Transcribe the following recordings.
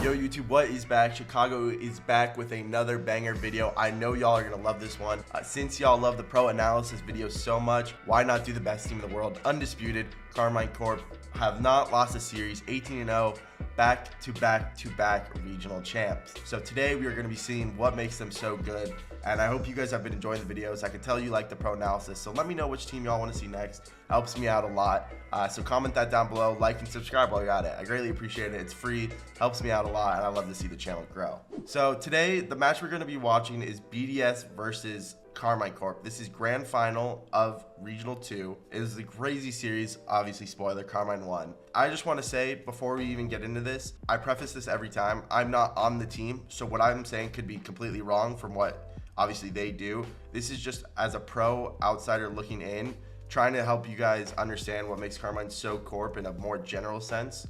Yo YouTube, what is back? Chicago is back with another banger video. I know y'all are gonna love this one. Since y'all love the pro analysis videos so much, why not do the best team in the world? Undisputed, Karmine Corp have not lost a series, 18-0, back-to-back regional champs. So today we are gonna be seeing what makes them so good, and I hope you guys have been enjoying the videos. I can tell you like the pro analysis, so let me know which team y'all wanna see next. Helps me out a lot. So comment that down below, like and subscribe while you're at it. I greatly appreciate it. It's free, helps me out a lot, and I love to see the channel grow. So today, the match we're gonna be watching is BDS versus Karmine Corp. This is grand final of Regional 2. It is a crazy series. Obviously, spoiler, Karmine won. I just want to say, before we even get into this, I preface this every time. I'm not on the team, so what I'm saying could be completely wrong from what obviously they do. This is just as a pro outsider looking in, trying to help you guys understand what makes Karmine so Corp in a more general sense.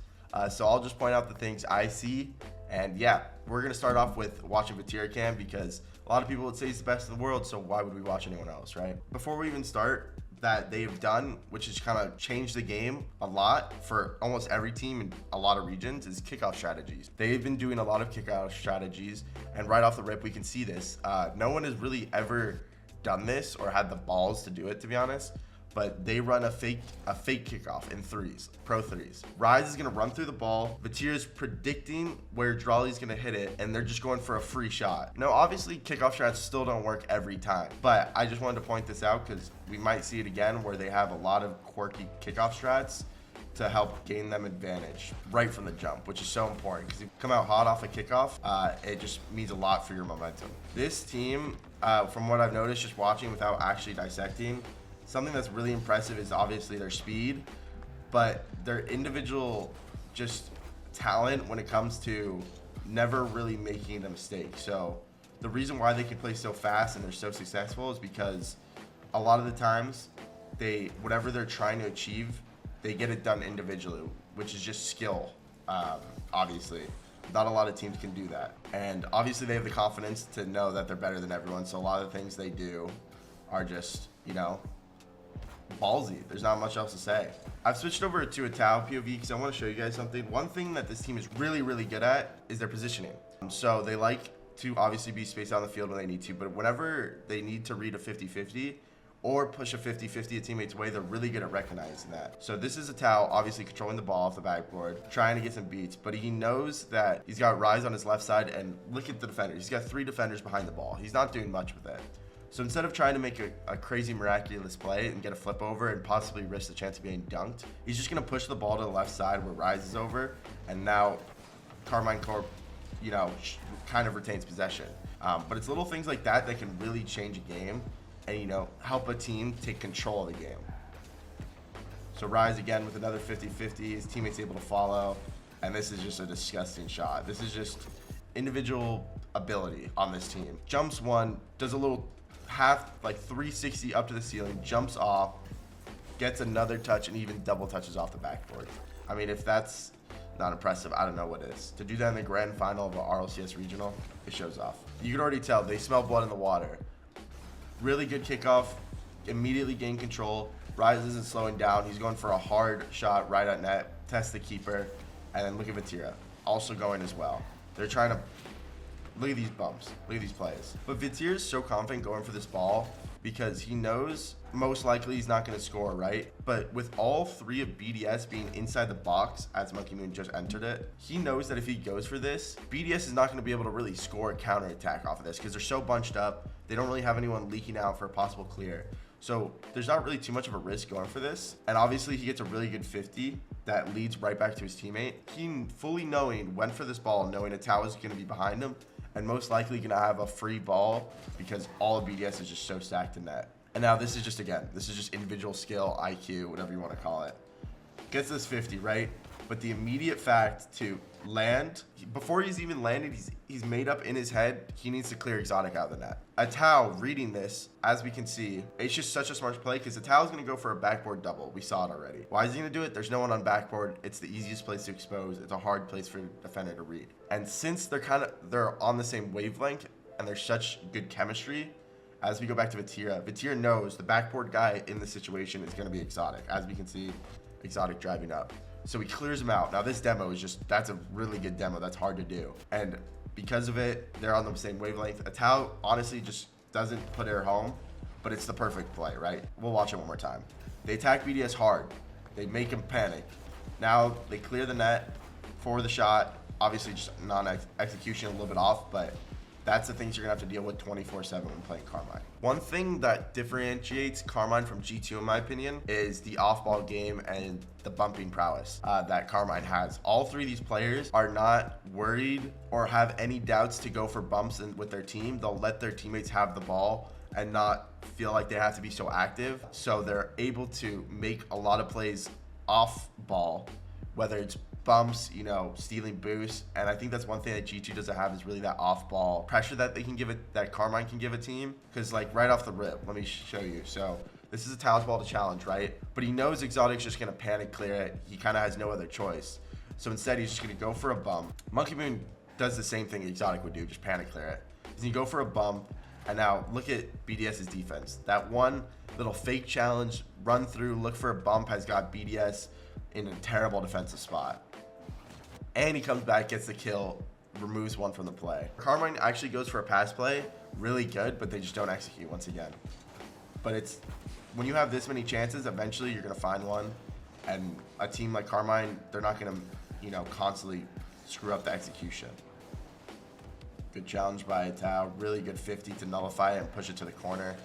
So I'll just point out the things I see. And yeah, we're going to start off with watching Vatira cam because a lot of people would say he's the best in the world, so why would we watch anyone else, right? Before we even start, that they've done, which has kind of changed the game a lot for almost every team in a lot of regions, is kickoff strategies. They've been doing a lot of kickoff strategies, and right off the rip, we can see this. No one has really ever done this or had the balls to do it, to be honest. But they run a fake kickoff in threes, pro threes. Rise is gonna run through the ball. Vatira's predicting where Drawley's gonna hit it, and they're just going for a free shot. Now, obviously, kickoff strats still don't work every time, but I just wanted to point this out because we might see it again where they have a lot of quirky kickoff strats to help gain them advantage right from the jump, which is so important because if you come out hot off a kickoff, it just means a lot for your momentum. This team, from what I've noticed just watching without actually dissecting, something that's really impressive is obviously their speed, but their individual just talent when it comes to never really making a mistake. So the reason why they can play so fast and they're so successful is because a lot of the times whatever they're trying to achieve, they get it done individually, which is just skill. Obviously, not a lot of teams can do that. And obviously they have the confidence to know that they're better than everyone. So a lot of the things they do are just, you know, ballsy. There's not much else to say. I've switched over to a Tau POV because I want to show you guys something. One thing that this team is really, really good at is their positioning. So they like to obviously be spaced out on the field when they need to, but whenever they need to read a 50-50 or push a 50-50 a teammate's way, they're really good at recognizing that. So this is a Tau obviously controlling the ball off the backboard, trying to get some beats, but he knows that he's got Rise on his left side, and look at the defenders. He's got 3 defenders behind the ball. He's not doing much with it. So instead of trying to make a crazy miraculous play and get a flip over and possibly risk the chance of being dunked, he's just going to push the ball to the left side where Rise is over, and now Karmine Corp, you know, kind of retains possession. But it's little things like that that can really change a game and, you know, help a team take control of the game. So Rise again with another 50-50, his teammates able to follow, and this is just a disgusting shot. This is just individual ability on this team. Jumps one, does a little half, like 360 up to the ceiling, jumps off, gets another touch, and even double touches off the backboard. I mean, if that's not impressive, I don't know what is. To do that in the grand final of an RLCS regional, it shows off. You can already tell they smell blood in the water. Really good kickoff, immediately gain control. Rise isn't slowing down. He's going for a hard shot right at net, test the keeper, and then look at Vatira, also going as well. They're trying to look at these bumps. Look at these plays. But Vatira is so confident going for this ball because he knows most likely he's not going to score, right? But with all 3 of BDS being inside the box, as Monkey Moon just entered it, he knows that if he goes for this, BDS is not going to be able to really score a counterattack off of this because they're so bunched up. They don't really have anyone leaking out for a possible clear. So there's not really too much of a risk going for this. And obviously he gets a really good 50 that leads right back to his teammate. He fully knowing went for this ball, knowing a Tau is going to be behind him, and most likely gonna have a free ball because all of BDS is just so stacked in that. And now this is just, again, this is just individual skill, IQ, whatever you want to call it. Gets this 50, right? But the immediate fact to land, before he's even landed, he's made up in his head, he needs to clear Exotic out of the net. A Tau reading this, as we can see, it's just such a smart play because the Tau is going to go for a backboard double. We saw it already. Why is he going to do it? There's no one on backboard. It's the easiest place to expose. It's a hard place for a defender to read. And since they're on the same wavelength and there's such good chemistry, as we go back to Vatira, Vatira knows the backboard guy in this situation is going to be Exotic. As we can see, Exotic driving up. So he clears him out. Now this demo is that's a really good demo. That's hard to do. And because of it, they're on the same wavelength. Atal honestly just doesn't put her home, but it's the perfect play, right? We'll watch it one more time. They attack BDS hard. They make him panic. Now they clear the net for the shot. Obviously just non-execution a little bit off, but that's the things you're gonna have to deal with 24/7 when playing Karmine. One thing that differentiates Karmine from G2 in my opinion is the off-ball game and the bumping prowess that Karmine has. All three of these players are not worried or have any doubts to go for bumps with their team. They'll let their teammates have the ball and not feel like they have to be so active. So they're able to make a lot of plays off ball, whether it's bumps, stealing boosts. And I think that's one thing that G2 doesn't have is really that off-ball pressure that they can give it, that Karmine can give a team. Because like right off the rip, let me show you. So this is a Taos ball to challenge, right? But he knows Exotic's just gonna panic clear it. He kind of has no other choice. So instead he's just gonna go for a bump. Monkey Moon does the same thing Exotic would do, just panic clear it. He's gonna go for a bump. And now look at BDS's defense. That one little fake challenge, run through, look for a bump has got BDS in a terrible defensive spot. And he comes back, gets the kill, removes one from the play. Karmine actually goes for a pass play, really good, but they just don't execute once again. But it's, when you have this many chances, eventually you're gonna find one. And a team like Karmine, they're not gonna, constantly screw up the execution. Good challenge by Tao, really good 50 to nullify it and push it to the corner.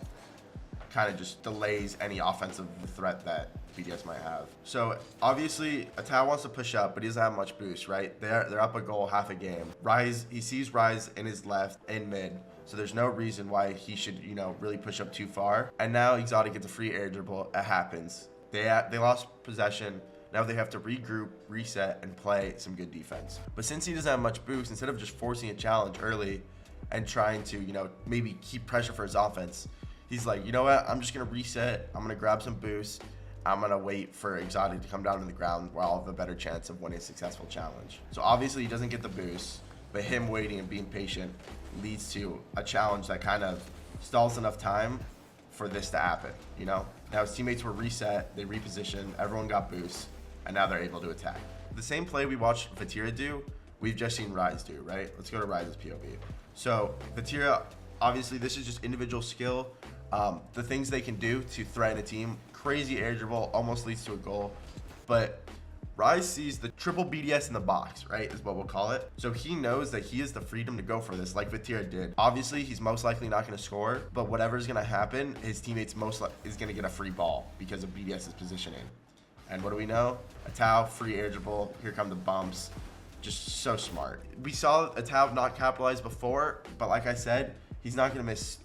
Kind of just delays any offensive threat that BDS might have. So obviously Atal wants to push up, but he doesn't have much boost, right? They're up a goal half a game. Rise, he sees Rise in his left in mid, so there's no reason why he should, really push up too far. And now Exotic gets a free air dribble. It happens. They lost possession. Now they have to regroup, reset, and play some good defense. But since he doesn't have much boost, instead of just forcing a challenge early and trying to, maybe keep pressure for his offense, he's like, you know what? I'm just gonna reset. I'm gonna grab some boost. I'm gonna wait for Exotic to come down to the ground where I'll have a better chance of winning a successful challenge. So obviously he doesn't get the boost, but him waiting and being patient leads to a challenge that kind of stalls enough time for this to happen, Now his teammates were reset, they repositioned, everyone got boosts, and now they're able to attack. The same play we watched Vatira do, we've just seen Rise do, right? Let's go to Rise's POV. So Vatira, obviously this is just individual skill. The things they can do to threaten a team, crazy air dribble, almost leads to a goal. But Rise sees the triple BDS in the box, right, is what we'll call it. So he knows that he has the freedom to go for this, like Vatira did. Obviously, he's most likely not going to score, but whatever's going to happen, his teammates is going to get a free ball because of BDS's positioning. And what do we know? Atal, free air dribble, here come the bumps. Just so smart. We saw Atal not capitalize before, but like I said, he's not gonna miss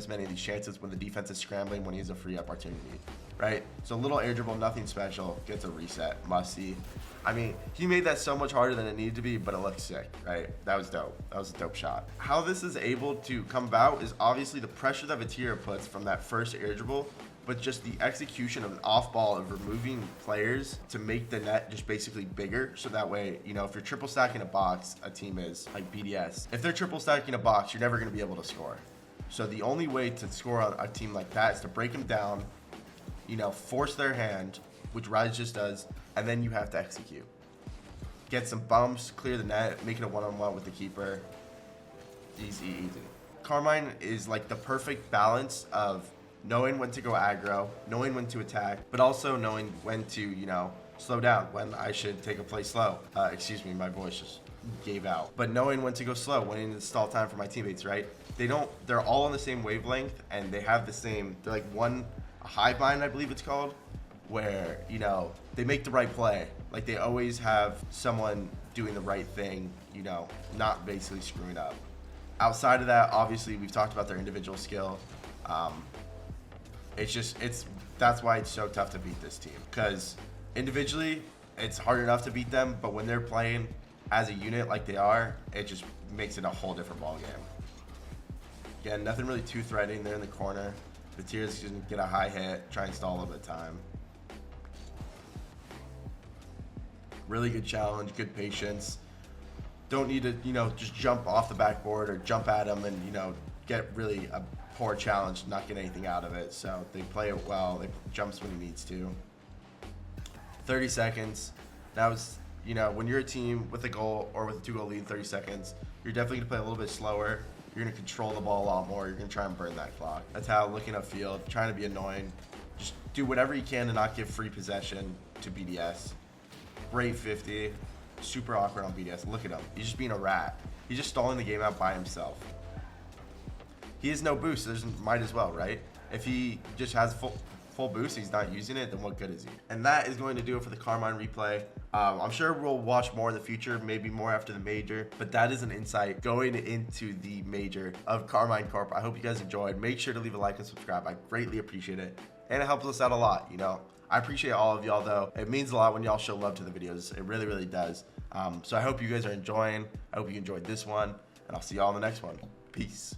many of these chances when the defense is scrambling when he has a free opportunity, right? So little air dribble, nothing special, gets a reset, must see. I mean, he made that so much harder than it needed to be, but it looked sick, right? That was dope. That was a dope shot. How this is able to come about is obviously the pressure that Vatira puts from that first air dribble, but just the execution of an off ball of removing players to make the net just basically bigger. So that way, if you're triple stacking a box, a team is like BDS. If they're triple stacking a box, you're never gonna be able to score. So the only way to score on a team like that is to break them down, force their hand, which Rise just does, and then you have to execute. Get some bumps, clear the net, make it a one-on-one with the keeper. Easy. Karmine is like the perfect balance of knowing when to go aggro, knowing when to attack, but also knowing when to, slow down, when I should take a play slow. Excuse me, my voice just gave out. But knowing when to go slow, when to stall time for my teammates, right? They're all on the same wavelength, and they have the same, they're like a hive mind, I believe it's called, where, they make the right play. Like they always have someone doing the right thing, not basically screwing up. Outside of that, obviously, we've talked about their individual skill. That's why it's so tough to beat this team, because individually it's hard enough to beat them, but when they're playing as a unit like they are, it just makes it a whole different ball game. Again, nothing really too threatening. They're in the corner. Vatira's gonna get a high hit, try and stall a little bit of time. Really good challenge, good patience. Don't need to, just jump off the backboard or jump at them and, get really a poor challenge, not get anything out of it. So they play it well. They jumps when he needs to. 30 seconds. Now, when you're a team with a goal or with a 2-goal lead in 30 seconds, you're definitely going to play a little bit slower. You're going to control the ball a lot more. You're going to try and burn that clock. That's how looking upfield, trying to be annoying. Just do whatever you can to not give free possession to BDS. Great 50. Super awkward on BDS. Look at him. He's just being a rat. He's just stalling the game out by himself. He has no boost, so might as well, right? If he just has full boost, he's not using it, then what good is he? And that is going to do it for the Karmine replay. I'm sure we'll watch more in the future, maybe more after the major, but that is an insight going into the major of Karmine Corp. I hope you guys enjoyed. Make sure to leave a like and subscribe. I greatly appreciate it, and it helps us out a lot, I appreciate all of y'all, though. It means a lot when y'all show love to the videos. It really, really does. So I hope you guys are enjoying. I hope you enjoyed this one, and I'll see y'all in the next one. Peace.